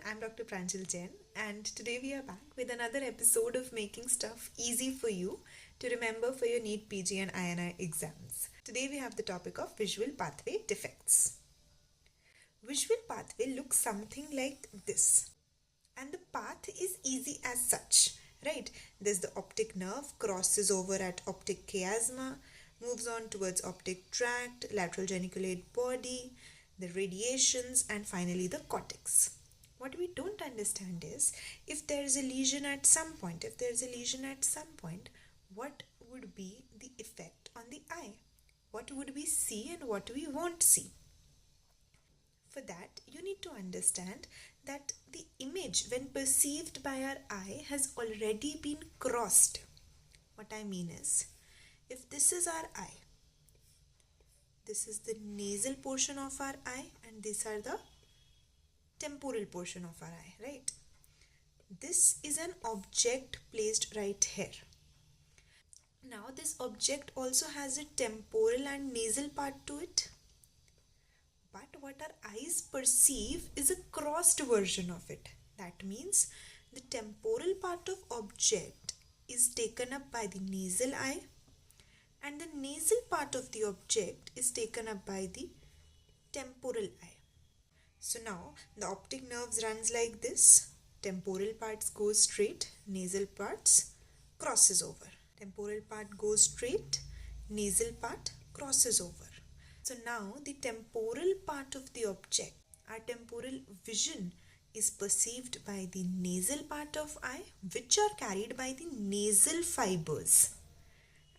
I'm Dr. Pranjal Jain, and today we are back with another episode of making stuff easy for you to remember for your NEET PG and INI exams. Today we have the topic of visual pathway defects. Visual pathway looks something like this, and the path is easy as such, right? There's the optic nerve, crosses over at optic chiasma, moves on towards optic tract, lateral geniculate body, the radiations, and finally the cortex. What we don't understand is if there is a lesion at some point, what would be the effect on the eye? What would we see and what we won't see? For that, you need to understand that the image, when perceived by our eye, has already been crossed. What I mean is, if this is our eye, this is the nasal portion of our eye, and these are the temporal portion of our eye, right? This is an object placed right here. Now, this object also has a temporal and nasal part to it. But what our eyes perceive is a crossed version of it. That means the temporal part of object is taken up by the nasal eye, and the nasal part of the object is taken up by the temporal eye. So now the optic nerves runs like this. Temporal parts go straight, nasal parts crosses over. Temporal part goes straight, nasal part crosses over. So now the temporal part of the object, our temporal vision, is perceived by the nasal part of eye, which are carried by the nasal fibers.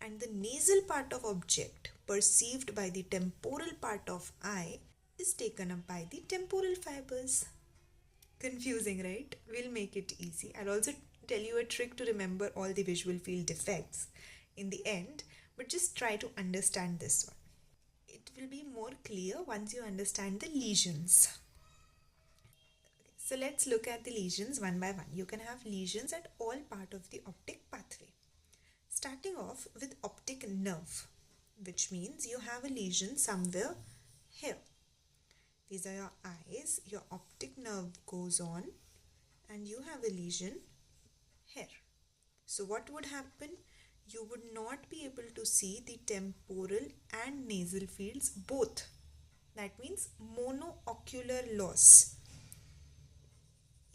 And the nasal part of object perceived by the temporal part of eye is taken up by the temporal fibers. Confusing, right? We'll make it easy. I'll also tell you a trick to remember all the visual field defects in the end, but just try to understand this one. It will be more clear once you understand the lesions. So let's look at the lesions one by one. You can have lesions at all part of the optic pathway. Starting off with optic nerve, which means you have a lesion somewhere here. These are your eyes, your optic nerve goes on, and you have a lesion here. So what would happen? You would not be able to see the temporal and nasal fields both. That means monoocular loss.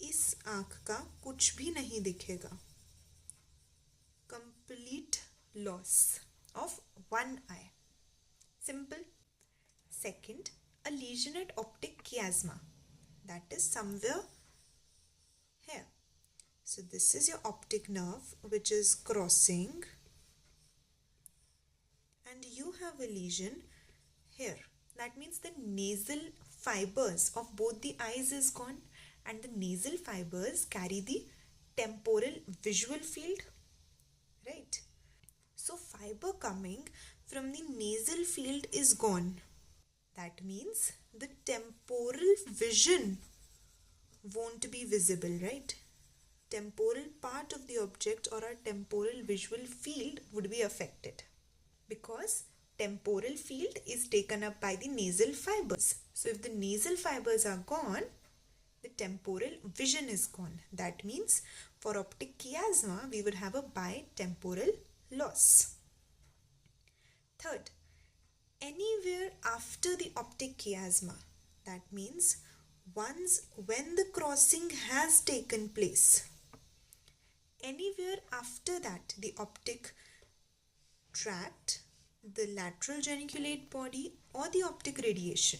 इस आँख का कुछ भी नहीं दिखेगा. Complete loss of one eye. Simple. Second, a lesion at optic chiasma. That is somewhere here. So this is your optic nerve which is crossing, and you have a lesion here. That means the nasal fibers of both the eyes is gone, and the nasal fibers carry the temporal visual field, right? So fiber coming from the nasal field is gone. That means the temporal vision won't be visible, right? Temporal part of the object or our temporal visual field would be affected because temporal field is taken up by the nasal fibers. So if the nasal fibers are gone, the temporal vision is gone. That means for optic chiasma, we would have a bitemporal loss. Third, anywhere after the optic chiasma, that means when the crossing has taken place, anywhere after that, the optic tract, the lateral geniculate body, or the optic radiation,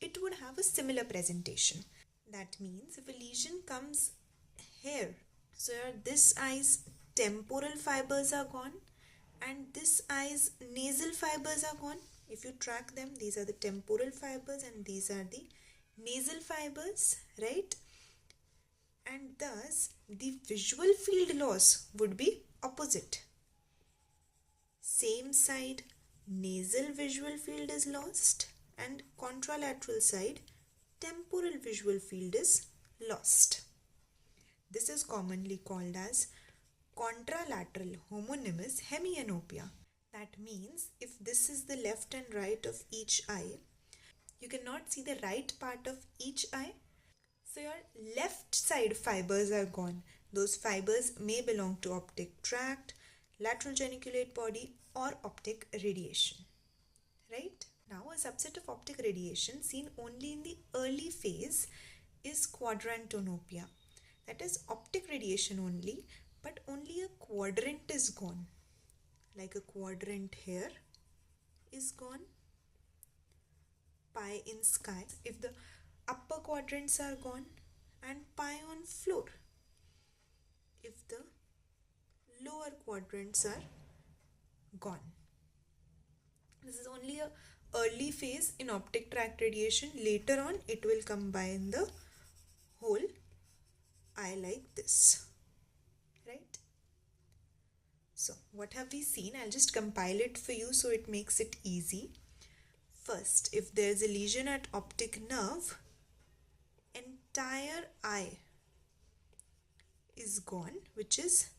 it would have a similar presentation. That means if a lesion comes here, so this eye's temporal fibers are gone and this eye's nasal fibers are gone. If you track them, these are the temporal fibers and these are the nasal fibers, right? And thus the visual field loss would be opposite. Same side nasal visual field is lost, and contralateral side temporal visual field is lost. This is commonly called as contralateral homonymous hemianopia. That means if this is the left and right of each eye, you cannot see the right part of each eye. So your left side fibers are gone. Those fibers may belong to optic tract, lateral geniculate body, or optic radiation. Right? Now a subset of optic radiation seen only in the early phase is quadrantonopia. That is optic radiation only, but only a quadrant is gone. Like a quadrant here is gone. Pie in sky. If the upper quadrants are gone, and pie on floor if the lower quadrants are gone. This is only a early phase in optic tract radiation. Later on it will combine the whole eye like this, right? So what have we seen? I'll just compile it for you so it makes it easy. First, if there's a lesion at optic nerve, entire eye is gone, which is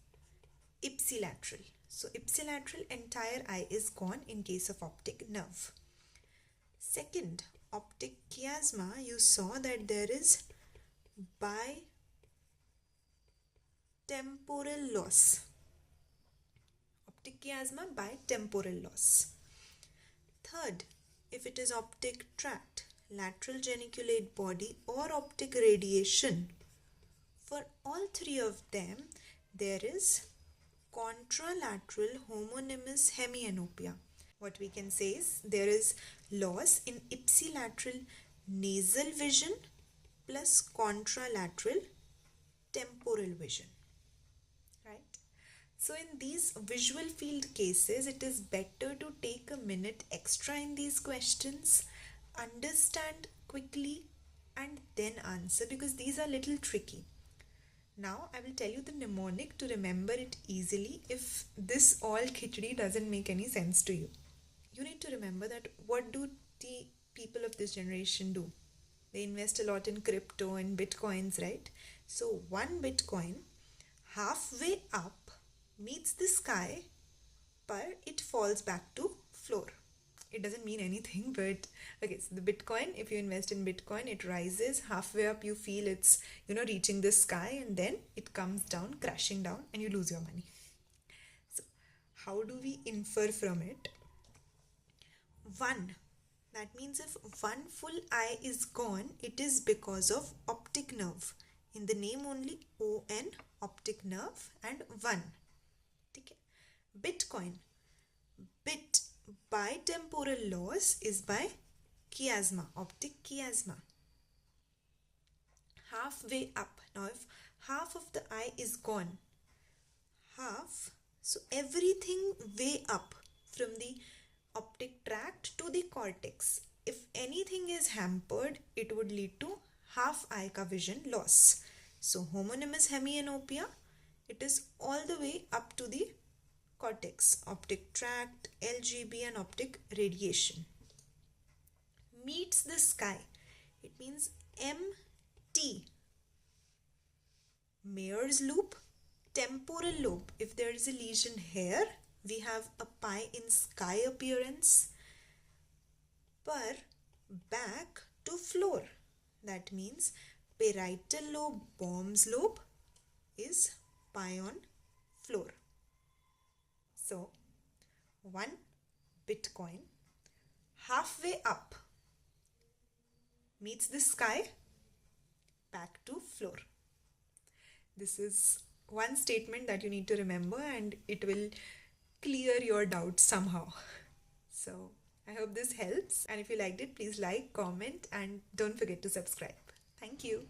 ipsilateral. So ipsilateral, entire eye is gone in case of optic nerve. Second, optic chiasma, you saw that there is bitemporal loss. Optic chiasma, bitemporal loss. Third, if it is optic tract, lateral geniculate body, or optic radiation, for all three of them, there is contralateral homonymous hemianopia. What we can say is there is loss in ipsilateral nasal vision plus contralateral temporal vision. Right? So in these visual field cases, it is better to take a minute extra in these questions, understand quickly, and then answer, because these are little tricky. Now I will tell you the mnemonic to remember it easily if this all khichdi doesn't make any sense to you. You need to remember that what do the people of this generation do? They invest a lot in crypto and bitcoins, right? So 1 bitcoin halfway up meets the sky, but it falls back to floor. It doesn't mean anything, but okay, so the bitcoin, if you invest in bitcoin, it rises halfway up, you feel it's reaching the sky, and then it comes down, crashing down, and you lose your money. So how do we infer from it? 1, that means if one full eye is gone, it is because of optic nerve. In the name only, ON, optic nerve, and 1. Okay. Bitcoin, bit bitemporal loss is by chiasma, optic chiasma. Halfway up. Now if half of the eye is gone, half, so everything way up from the optic tract to the cortex, if anything is hampered, it would lead to half eye ka vision loss. So homonymous hemianopia, it is all the way up to the cortex, optic tract, LGB, and optic radiation. Meets the sky, it means MT, Mayer's loop, temporal lobe. If there is a lesion here, we have a pie in sky appearance, per back to floor. That means parietal lobe, Bohm's lobe is pie on floor. So 1 bitcoin halfway up meets the sky, back to floor. This is one statement that you need to remember, and it will clear your doubts somehow. So I hope this helps, and if you liked it, please like, comment, and don't forget to subscribe. Thank you.